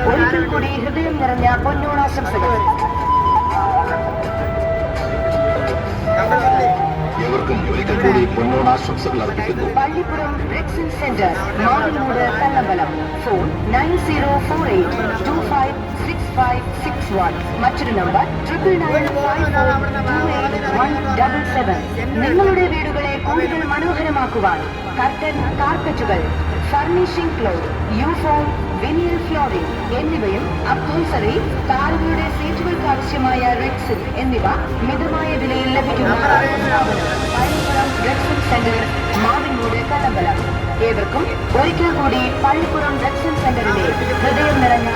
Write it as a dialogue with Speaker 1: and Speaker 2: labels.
Speaker 1: ഒരിക്കൽ കൂടി ഹൃദയം നിറഞ്ഞ പൊന്നോണാശംസകൾ.
Speaker 2: ഏവർക്കും ഒരിക്കൽ കൂടി പൊന്നോണാശംസകൾ അർപ്പിക്കുന്നു.
Speaker 1: Pallippuram rexine centre, Mavinmoodu, Kallambalam. Phone 9048256561. മറ്റൊരു നമ്പർ 9995428177. നിങ്ങളുടെ വീടുകളെ കൂടുതൽ മനോഹരമാക്കുവാൻ കർട്ടൻ, കാർപ്പറ്റുകൾ, ഫർണിഷിംഗ് ക്ലോത്ത്, യൂഫോം, വിനിയൽ ഫ്ലോറിംഗ് എന്നിവയും അപ്ഹോൾസറി, കാറുകളുടെ സീറ്റുകൾക്ക് ആവശ്യമായ റെക്സിൻ എന്നിവ മിതമായ വിലയിൽ ലഭിക്കുന്ന പള്ളിപ്പുറം റെക്സിൻ സെന്റർ, മാവിൻമൂട്, കല്ലമ്പലം. ഏവർക്കും ഒരിക്കൽ കൂടി പള്ളിപ്പുറം റെക്സിൻ സെന്ററിന്റെ ഹൃദയം നിറഞ്ഞ